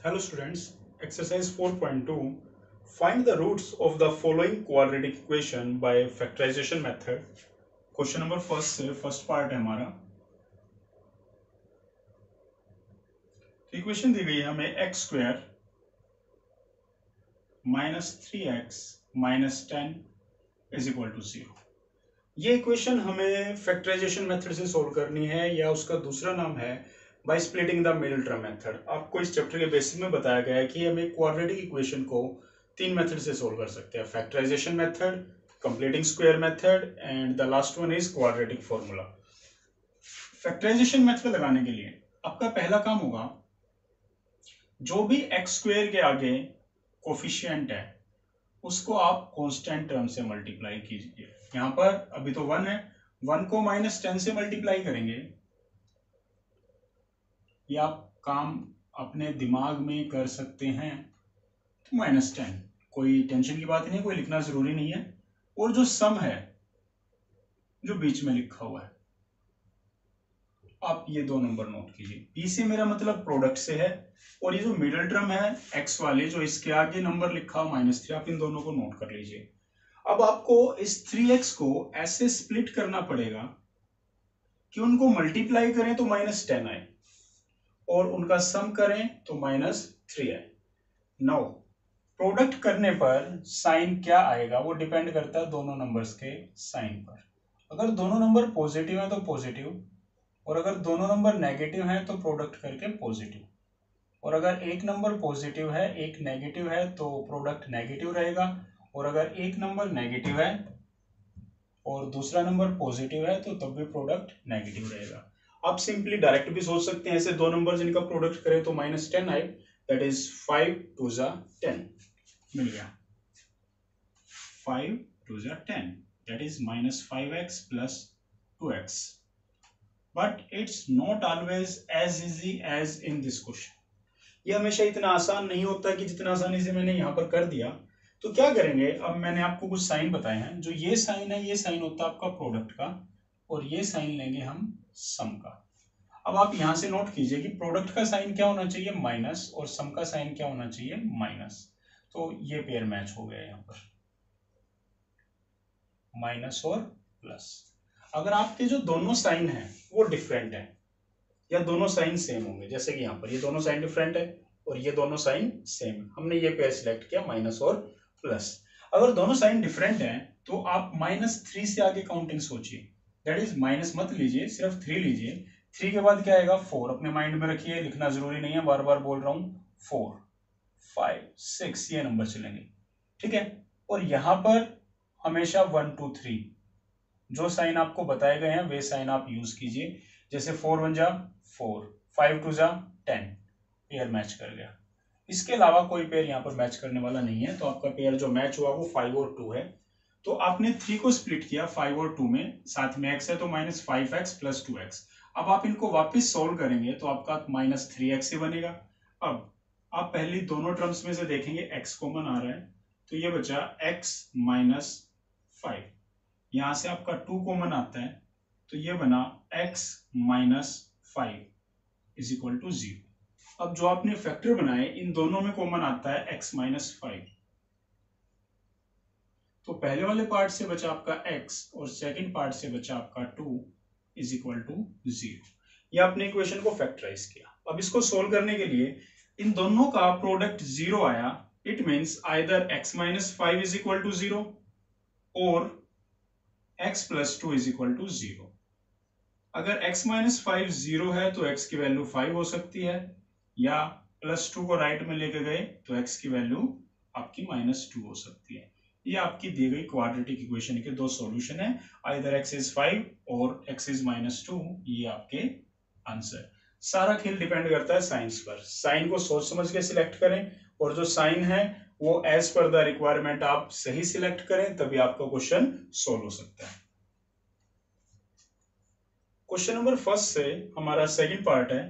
Hello students, exercise 4.2. Find the roots of the following quadratic equation by factorization method. Question number first से first part है हमारा। Equation दी गई है हमें X square minus 3x minus 10 is equal to 0। ये equation हमें factorisation method से सोल्व करनी है या उसका दूसरा नाम है by splitting the middle term method. आपको इस चैप्टर के बेसिक में बताया गया है कि हमें क्वाड्रेटिक इक्वेशन को तीन मेथड से सोल्व कर सकते हैं, factorization method, completing square method and the last one is quadratic formula. Factorization method लगाने के लिए आपका पहला काम होगा, जो भी एक्स स्क्वायर के आगे कोफिशिएंट है उसको आप कांस्टेंट टर्म से मल्टीप्लाई कीजिए। यहां पर अभी तो 1 है, 1 को माइनस 10 से मल्टीप्लाई करेंगे। या आप काम अपने दिमाग में कर सकते हैं तो माइनस 10, कोई टेंशन की बात नहीं है, कोई लिखना जरूरी नहीं है। और जो सम है जो बीच में लिखा हुआ है, आप ये दो नंबर नोट कीजिए। पी से मेरा मतलब प्रोडक्ट से है, और ये जो मिडिल टर्म है एक्स वाले, जो इसके आगे नंबर लिखा हुआ -3, आप इन दोनों को नोट कर लीजिए। अब आपको इस 3x को ऐसे स्प्लिट करना पड़ेगा कि उनको मल्टीप्लाई करें तो -10 आए और उनका सम करें तो -3 आए। नाउ प्रोडक्ट करने पर साइन क्या आएगा वो डिपेंड करता है दोनों नंबर्स के साइन पर। अगर दोनों नंबर पॉजिटिव है तो पॉजिटिव, और अगर दोनों नंबर नेगेटिव है तो प्रोडक्ट करके पॉजिटिव, और अगर एक नंबर पॉजिटिव है एक नेगेटिव है तो प्रोडक्ट नेगेटिव रहेगा, और अगर एक नंबर नेगेटिव है और दूसरा नंबर पॉजिटिव है तो तब भी प्रोडक्ट नेगेटिव रहेगा। आप सिंपली डायरेक्ट भी सोच सकते हैं, ऐसे दो नंबर जिनका प्रोडक्ट करें तो -10 आए, दैट इज 5 2 10 मिल गया। 5 2 10 that is -5x plus 2x। But it's not always as easy as in this question. ये हमेशा इतना आसान नहीं होता कि जितना आसानी से मैंने यहाँ पर कर दिया। तो क्या करेंगे, अब मैंने आपको कुछ साइन बताए हैं। जो ये साइन है, ये साइन होता है आपका प्रोडक्ट का, और ये साइन लेंगे हम सम का। अब आप यहां से नोट कीजिए कि प्रोडक्ट का साइन क्या होना चाहिए, माइनस, और सम का साइन क्या होना चाहिए, माइनस। तो ये पेयर मैच हो गया यहाँ पर, माइनस और प्लस। अगर आपके जो दोनों साइन है वो डिफरेंट है या दोनों साइन सेम होंगे, जैसे कि यहाँ पर ये दोनों साइन डिफरेंट है और ये दोनों साइन सेम, हमने ये पेयर सिलेक्ट किया माइनस और प्लस। अगर दोनों साइन डिफरेंट हैं तो आप -3 से आगे काउंटिंग सोचिए, दैट इज माइनस मत लीजिए, सिर्फ 3 लीजिए। 3 के बाद क्या आएगा, 4। अपने माइंड में रखिए, लिखना जरूरी नहीं है, बार बार बोल रहा हूं। 4 5 6 ये नंबर चलेंगे, ठीक है। और यहां पर हमेशा 1 2 3 जो साइन आपको बताए गए हैं वे साइन आप यूज कीजिए। जैसे 4 1 जा 4, 5 2 जा 10, पेयर मैच कर गया। इसके अलावा कोई पेयर यहाँ पर मैच करने वाला नहीं है, तो आपका पेयर जो मैच हुआ वो 5 और 2 है। तो आपने 3 को स्प्लिट किया 5 और 2 में, साथ में x है तो -5x प्लस 2x। अब आप इनको वापस सोल्व करेंगे तो आपका -3x ही बनेगा। अब आप पहली दोनों टर्म्स में से देखेंगे x कॉमन आ रहा है, तो ये बचा x -5। यहां से आपका 2 कॉमन आता है तो ये बना x -5 इज इक्वल टू 0। अब जो आपने फैक्टर बनाए इन दोनों में कॉमन आता है x -5, तो पहले वाले पार्ट से बचा आपका x और सेकंड पार्ट से बचा आपका 2 इज इक्वल टू 0। ये आपने इक्वेशन को फैक्टराइज किया। अब इसको सोल्व करने के लिए इन दोनों का प्रोडक्ट 0 आया, it means either x -5 is equal to 0 और x plus 2 is equal to 0। अगर x -5 0 है तो x की वैल्यू 5 हो सकती है, या +2 को राइट में लेके गए तो x की वैल्यू आपकी -2 हो सकती है। ये आपकी दी गई क्वाड्रेटिक इक्वेशन के दो सॉल्यूशन है, आइदर x इज 5 और x इज -2। ये आपके आंसर। सारा खेल डिपेंड करता है साइंस पर। साइन को सोच समझ के सिलेक्ट करें, और जो साइन है वो एज पर द रिक्वायरमेंट आप सही सिलेक्ट करें, तभी आपका क्वेश्चन सोल्व हो सकता है। क्वेश्चन नंबर फर्स्ट से हमारा सेकंड पार्ट है,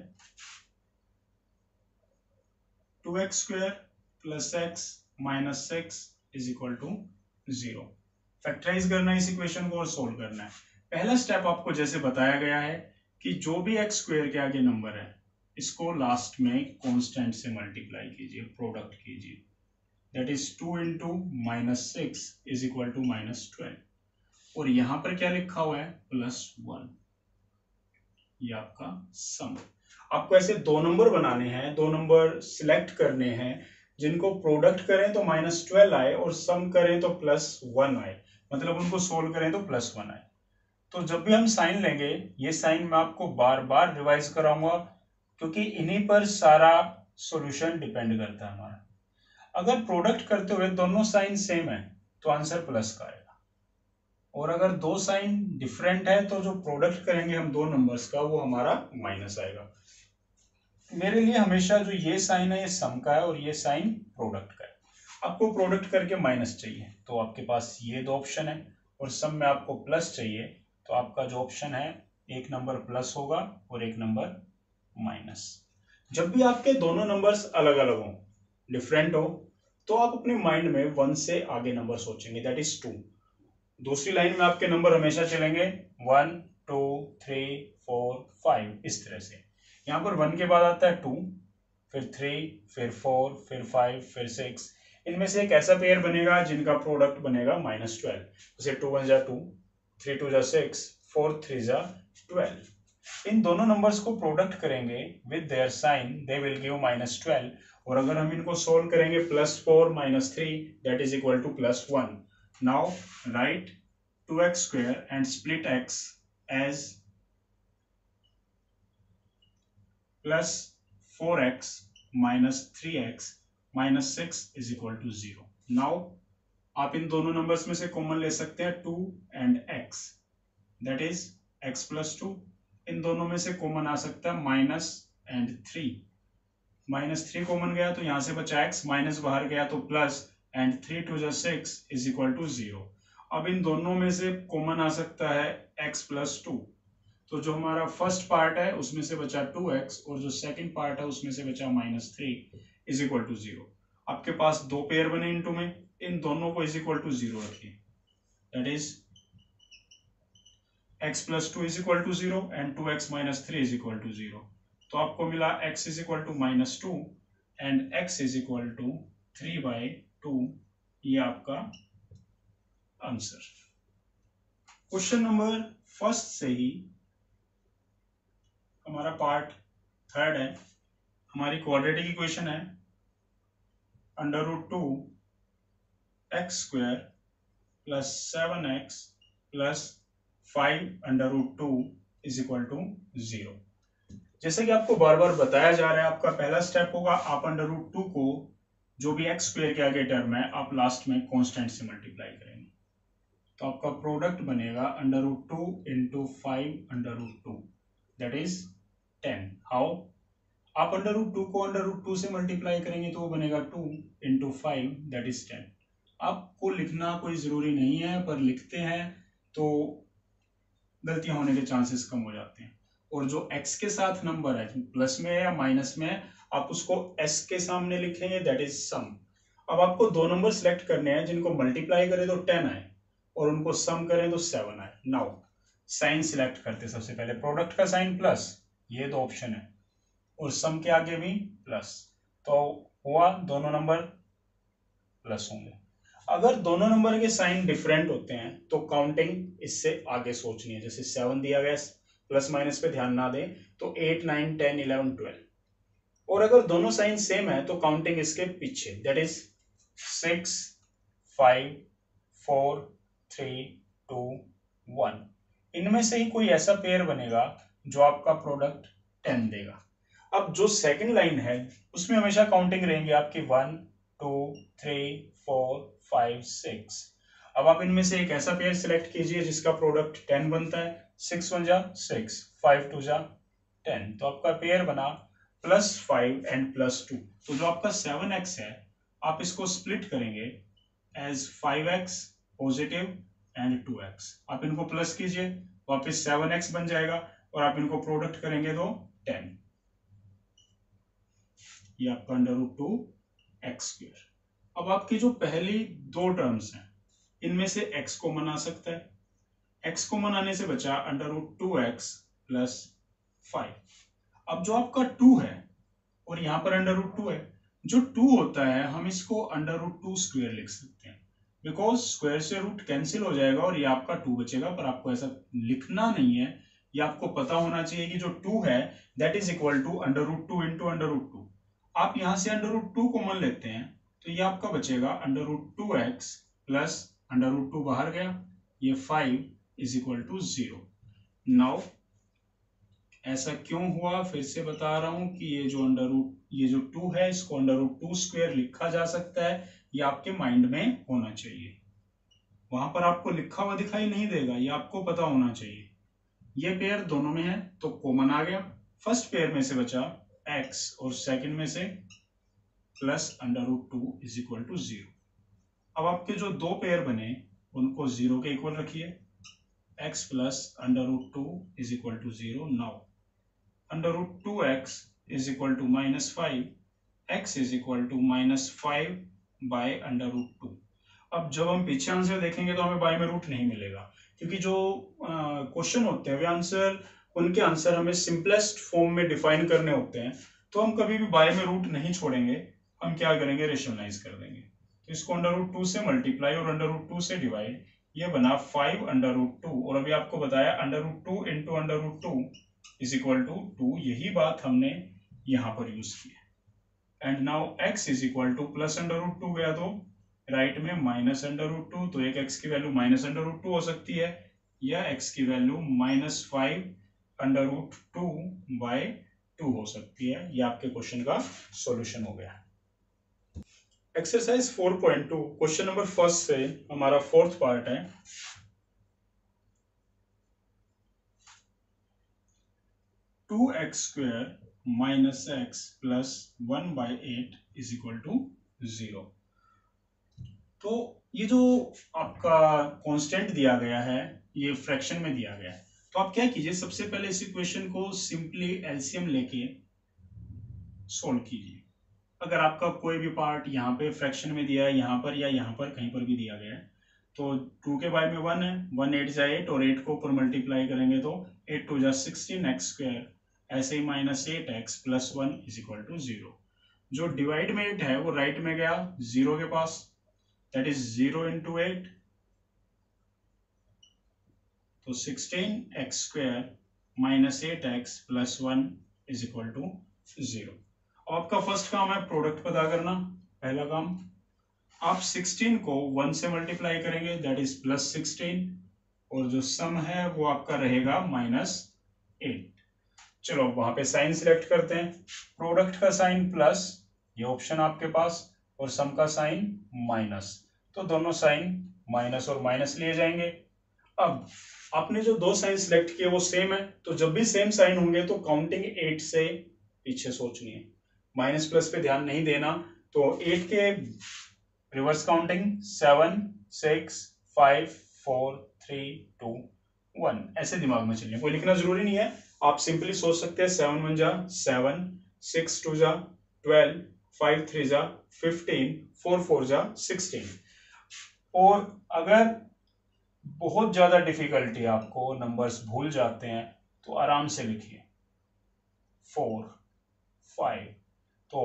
2x² plus x minus 6 is equal to 0। Factorize करना है इस इक्वेशन को और सोल्व करना है। पहला स्टेप आपको जैसे बताया गया है कि जो भी x² के आगे नंबर है इसको लास्ट में कांस्टेंट से मल्टीप्लाई कीजिए, प्रोडक्ट कीजिए, that is 2 into -6 is equal to -12, और यहां पर क्या लिखा हुआ है +1, ये आपका सम। आपको ऐसे दो नंबर बनाने हैं, दो नंबर सिलेक्ट करने हैं जिनको प्रोडक्ट करें तो -12 आए और सम करें तो +1 आए, मतलब उनको सोल्व करें तो +1 आए। तो जब भी हम साइन लेंगे, ये साइन मैं आपको बार बार रिवाइज कराऊंगा क्योंकि इन्हीं पर सारा सॉल्यूशन डिपेंड करता है हमारा। अगर प्रोडक्ट करते हुए दोनों साइन सेम है तो आंसर प्लस का आएगा, और अगर दो साइन डिफरेंट है तो जो प्रोडक्ट करेंगे हम दो नंबर्स का वो हमारा माइनस आएगा। मेरे लिए हमेशा जो ये साइन है ये सम का है और ये साइन प्रोडक्ट का है। आपको प्रोडक्ट करके माइनस चाहिए तो आपके पास ये दो ऑप्शन है, और सम में आपको प्लस चाहिए तो आपका जो ऑप्शन है एक नंबर प्लस होगा और एक नंबर माइनस। जब भी आपके दोनों नंबर्स अलग अलग हो, डिफरेंट हो, तो आप अपने माइंड में 1 से आगे नंबर सोचेंगे, दैट इज 2। दूसरी लाइन में आपके नंबर हमेशा चलेंगे 1 2 3 4 5, इस तरह से। यहाँ पर 1 के बाद आता है 2, फिर 3, फिर 4, फिर 5, फिर 6। इनमें से एक ऐसा पेयर बनेगा जिनका प्रोडक्ट बनेगा -12, जैसे 2 1 जा 2, 3 2 जा 6, 4 3 जा 12। इन दोनों नंबर्स को प्रोडक्ट करेंगे with their sign, they will give -12, और अगर हम इनको सोल्व करेंगे +4 -3 that is equal to +1। Now write 2x square and split x as plus 4x minus 3x minus 6 is equal to 0। now आप इन दोनों नंबर्स में से कॉमन ले सकते हैं 2 and x, that is x plus 2। इन दोनों में से कॉमन आ सकता है माइनस एंड 3, -3 कॉमन गया तो यहां से बचा x, माइनस बाहर गया तो प्लस, एंड 3 2 जा 6 इज इक्वल टू 0। अब इन दोनों में से कॉमन आ सकता है x प्लस 2, तो जो हमारा फर्स्ट पार्ट है उसमें से बचा 2x और जो सेकंड पार्ट है उसमें से बचा -3 इज इक्वल टू 0। आपके पास दो पेयर बने इनटू में, इन दोनों को इज इक्वल टू 0 रखिए, that is x plus 2 is equal to 0 and 2x minus 3 is equal to 0। तो आपको मिला x is equal to -2 and x is equal to 3/2, ये आपका आंसर। क्वेश्चन नंबर फर्स्ट से ही हमारा पार्ट थर्ड है, हमारी क्वाड्रेटिक इक्वेशन है √2 x square plus 7x plus 5 √2 is equal to 0। जैसे कि आपको बार बार बताया जा रहा है, आपका पहला स्टेप होगा आप √2 को जो भी x स्क्वायर के आगे टर्म है आप लास्ट में कांस्टेंट से मल्टीप्लाई करेंगे, तो आपका प्रोडक्ट बनेगा √2 इंटू 5 √2 दैट इज 10। हाउ? आप √2 को √2 से मल्टीप्लाई करेंगे तो वो बनेगा 2 इंटू 5 दैट इज 10। आपको लिखना कोई जरूरी नहीं है, पर लिखते हैं तो गलतियां होने के चांसेस कम हो जाते हैं। और जो x के साथ नंबर है प्लस में है या माइनस में है, आप उसको s के सामने लिखेंगे दैट इज सम। अब आपको दो नंबर सिलेक्ट करने हैं जिनको मल्टीप्लाई करें तो 10 आए और उनको सम करें तो 7 आए। नाउ साइन सिलेक्ट करते, सबसे पहले प्रोडक्ट का साइन प्लस, ये दो ऑप्शन है, और सम के आगे भी प्लस, तो हुआ दोनों नंबर प्लस होंगे। अगर दोनों नंबर के साइन डिफरेंट होते हैं तो काउंटिंग इससे आगे सोचनी है, जैसे 7 दिया गया, प्लस माइनस पे ध्यान ना दें, तो 8 9 10 11 12। और अगर दोनों साइन सेम है तो काउंटिंग इसके पीछे, दैट इज 6 5 4 3 2 1। इनमें से ही कोई ऐसा पेयर बनेगा जो आपका प्रोडक्ट 10 देगा। अब जो सेकंड लाइन है उसमें हमेशा काउंटिंग रहेंगी आपकी 1 2 3 4 5 6। अब आप इनमें से एक ऐसा पेयर सिलेक्ट कीजिए जिसका प्रोडक्ट 10 बनता है, 6 1 जा 6, 5 2 जा 10, तो आपका पेयर बना +5 एंड +2। तो जो आपका 7x है आप इसको स्प्लिट करेंगे as 5x positive and 2x। आप इनको प्लस कीजिए, वापस 7x बन जाएगा, और आप इनको प्रोडक्ट करेंगे तो 10, ये आपका √2 x स्क्वायर। अब आपकी जो पहली दो टर्म्स हैं इनमें से x कॉमन आ सकता है, x कॉमन आने से बचा √2x प्लस 5। अब जो आपका 2 है और यहाँ पर अंडर रूट 2 है, जो 2 होता है हम इसको अंडर रूट 2 स्क्वायर लिख सकते हैं, बिकॉज स्क्वायर से रूट कैंसिल हो जाएगा और ये आपका 2 बचेगा, पर आपको ऐसा लिखना नहीं है, ये आपको पता होना चाहिए कि जो 2 है that is equal to under root 2 into under root 2। आप यहाँ से अंडर रूट 2 कॉमन लेते हैं तो ये आपका बचेगा under root 2x plus under root 2 बाहर गया, ये 5 इज इक्वल टू 0। नाउ ऐसा क्यों हुआ, फिर से बता रहा हूं कि ये जो 2 है इसको अंडर रूट 2 स्क्वायर लिखा जा सकता है, ये आपके माइंड में होना चाहिए। वहां पर आपको लिखा हुआ दिखाई नहीं देगा, ये आपको पता होना चाहिए। ये पेयर दोनों में है तो कॉमन आ गया, फर्स्ट पेयर में से बचा x और सेकंड में से plus under root 2 is equal to 0। अब आपके जो दो पेयर बने उनको 0 के इक्वल रखिए, x plus under root 2 is equal to 0। Now under root 2x is equal to -5, x is equal to -5 by under root 2। अब जब हम पीछे आंसर देखेंगे तो हमें बाय में रूट नहीं मिलेगा, क्योंकि जो क्वेश्चन होते हैं वे आंसर, उनके आंसर हमें सिंपलेस्ट फॉर्म में डिफाइन करने होते हैं, तो हम कभी भी बाय में रूट नहीं छोड़ेंगे, हम क्या करेंगे, रेशनलाइज कर देंगे। तो इसको अंडर रूट 2 से मल्टीप्लाई और अंडर रूट 2 से डिवाइड, ये बना 5 अंडर रूट 2, और अभी आपको बताया under root 2 into under root 2 is equal to 2, यही बात हमने यहाँ पर यूज की है। And now x is equal to plus under root 2 गया तो राइट में माइनस अंडर रूट 2, तो एक x की वैल्यू माइनस अंडर रूट 2 हो सकती है, या x की वैल्यू -5 अंडर रूट 2 बाय 2 हो सकती है। ये आपके क्वेश्चन का सॉल्यूशन हो गया। एक्सरसाइज 4.2 क्वेश्चन नंबर फर्स्ट से हमारा फोर्थ पार्ट है। Two X square minus X plus 1/8 is equal to 0। तो ये जो आपका कांस्टेंट दिया गया है ये फ्रैक्शन में दिया गया है, तो आप क्या कीजिए, सबसे पहले इस इक्वेशन को सिंपली एलसीएम लेके सोल्व कीजिए। अगर आपका कोई भी पार्ट यहाँ पे फ्रैक्शन में दिया है, यहाँ पर या यहाँ पर कहीं पर भी दिया गया है, तो 2 के बाय में 1 है, 1 8 जा 8 और 8 को ऊपर मल्टीप्लाई करेंगे तो 8 2 जा 16 एक्स स्क्वायर, ऐसे ही -8x plus 1 is equal to 0। जो डिवाइड में 8 है वो राइट में गया 0 के पास, दैट इज 0 इंटू 8, तो 16x square -8x plus 1 is equal to 0। आपका फर्स्ट काम है प्रोडक्ट पता करना, पहला काम आप 16 को 1 से मल्टीप्लाई करेंगे दैट इज +16, और जो सम है वो आपका रहेगा -8। चलो वहां पे साइन सिलेक्ट करते हैं, प्रोडक्ट का साइन प्लस, ये ऑप्शन आपके पास, और सम का साइन माइनस, तो दोनों साइन माइनस और माइनस लिए जाएंगे। अब आपने जो दो साइन सिलेक्ट किए वो सेम है, तो जब भी सेम साइन होंगे तो काउंटिंग 8 से पीछे सोचनी है, माइनस प्लस पे ध्यान नहीं देना। तो 8 के रिवर्स काउंटिंग 7 6 5 4 3 2 1, ऐसे दिमाग में चलिए, कोई लिखना जरूरी नहीं है, आप सिंपली सोच सकते हैं 7 1 जा 7, 6 2 जा 12, 5 3 जा 15, 4 4 जा 16। और अगर बहुत ज्यादा डिफिकल्टी आपको, नंबर्स भूल जाते हैं, तो आराम से लिखिए 4 5, तो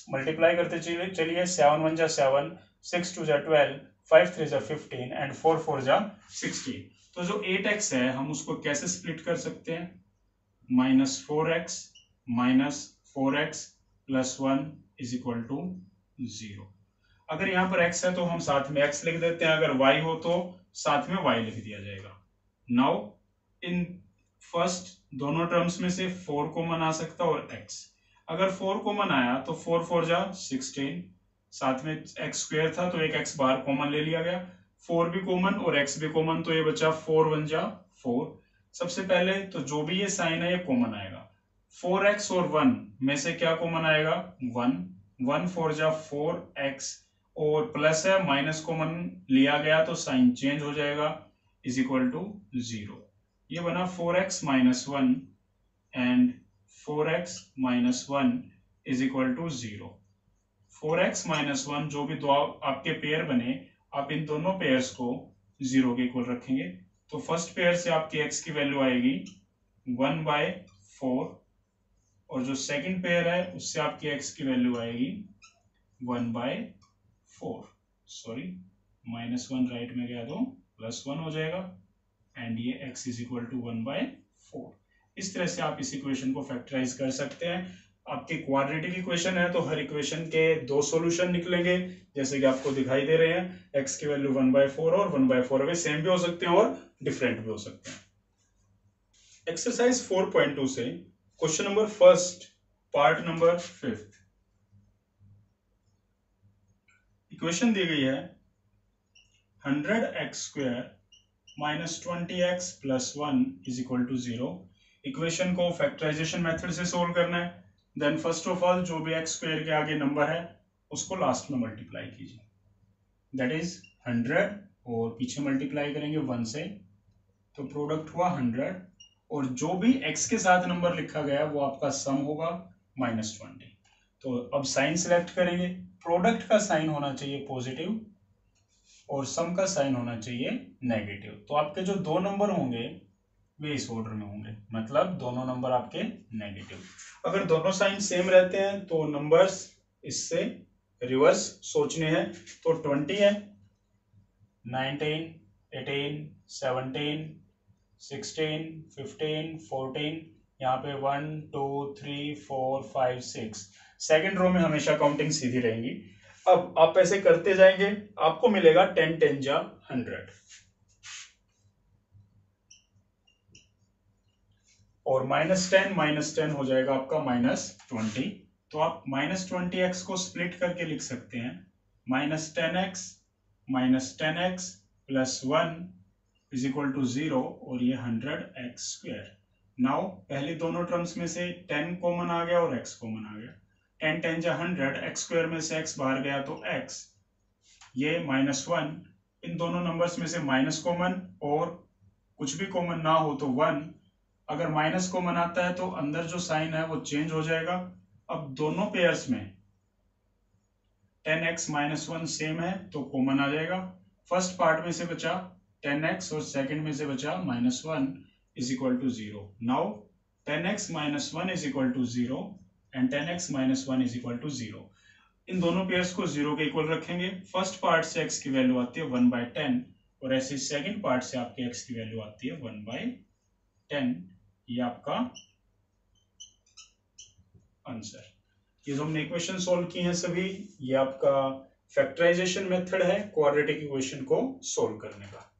मल्टीप्लाई करते चलिए 7 1 जा 7, 6 2 जा 12, 5 3 जा 15 एंड 4 4 जा 16। तो जो 8x है हम उसको कैसे स्प्लिट कर सकते हैं, -4x -4x plus 1 is equal to 0। अगर यहाँ पर x है तो हम साथ में x लिख देते हैं, अगर y हो तो साथ में y लिख दिया जाएगा। नाउ इन फर्स्ट दोनों टर्म्स में से 4 कॉमन आ सकता है और x, अगर 4 कॉमन आया तो 4 4 जा 16, साथ में x स्क्वायर था तो एक x बाहर कॉमन ले लिया गया, 4 भी कॉमन और x भी कॉमन, तो ये बचा 4 1 जा 4। सबसे पहले तो जो भी ये साइन है ये कॉमन आएगा, 4x और 1 में से क्या कॉमन आएगा, 1 1 4 जा 4x, और प्लस है माइनस कॉमन लिया गया तो साइन चेंज हो जाएगा, इज इक्वल टू 0। ये बना 4x minus 1 and 4x minus 1 is equal to 0। 4x minus 1 जो भी दो आपके पेयर बने, आप इन दोनों पेयर्स को 0 के इक्वल रखेंगे, तो फर्स्ट पेयर से आपकी x की वैल्यू आएगी 1/4, और जो सेकंड पेयर है उससे आपकी x की वैल्यू आएगी 1/4, सॉरी -1 राइट में गया तो +1 हो जाएगा एंड ये x इज इक्वल टू 1/4। इस तरह से आप इस इक्वेशन को फैक्टराइज कर सकते हैं। आपके क्वाड्रेटिक इक्वेशन है तो हर इक्वेशन के 2 सॉल्यूशन निकलेंगे जैसे कि आपको दिखाई दे रहे हैं। x की वैल्यू 1/4 और 1/4 अगर सेम भी हो सकते हैं और डिफरेंट भी हो सकते हैं। एक्सरसाइज 4.2 से question number first part number 5 equation दी गई है 100x² -20x + 1 = 0। इक्वेशन को फैक्टराइजेशन मेथड से सोल्व करना है। देन फर्स्ट ऑफ ऑल जो भी x² के आगे नंबर है उसको लास्ट में मल्टीप्लाई कीजिए, दैट इज 100 और पीछे मल्टीप्लाई करेंगे 1 से तो प्रोडक्ट हुआ 100 और जो भी x के साथ नंबर लिखा गया वो आपका सम होगा -20। तो अब साइन सिलेक्ट करेंगे, प्रोडक्ट का साइन होना चाहिए पॉजिटिव और सम का साइन होना चाहिए नेगेटिव। तो आपके जो 2 नंबर होंगे वे इस ऑर्डर में होंगे, मतलब दोनों नंबर आपके नेगेटिव। अगर दोनों साइन सेम रहते हैं तो नंबर्स इससे रिवर्स सोचने हैं। तो 20 है, 19, 18, 17, 16, 15, 14, यहाँ पे 1, 2, 3, 4, 5, 6। सेकेंड रो में हमेशा काउंटिंग सीधी रहेगी। अब आप ऐसे करते जाएंगे, आपको मिलेगा 10 10 जा 100 और -10 हो जाएगा आपका -20। तो आप -20x को स्प्लिट करके लिख सकते हैं -10x + 1 = 0 और ये 100x²। नाउ पहली दोनों टर्म्स में से 10 कॉमन आ गया और x कॉमन आ गया। 10 10 जा 100, x² में से x बाहर गया तो x, ये -1, इन दोनों नंबर्स में से माइनस कॉमन और कुछ भी कॉमन ना हो तो 1। अगर माइनस कॉमन आता है तो अंदर जो साइन है वो चेंज हो जाएगा। अब दोनों पेयर्स में 10x - 1 सेम है तो कॉमन आ जाएगा। फर्स्ट पार्ट में से बचा 10x और सेकंड में से बचा -1 = 0। Now 10x - 1 = 0 and 10x - 1 = 0। इन दोनों पेयर्स को 0 के इक्वल रखेंगे। फर्स्ट पार्ट से x की वैल्यू आती है 1/10 और ऐसे सेकंड पार्ट से आपके x की वैल्यू आती है 1/10। ये आपका आंसर। ये जो हमने इक्वेशन सोल्व की हैं सभी, ये आपका फैक्टराइजेशन मेथड है क्वाड्रेटिक इक्वेशन को सोल्व करने का।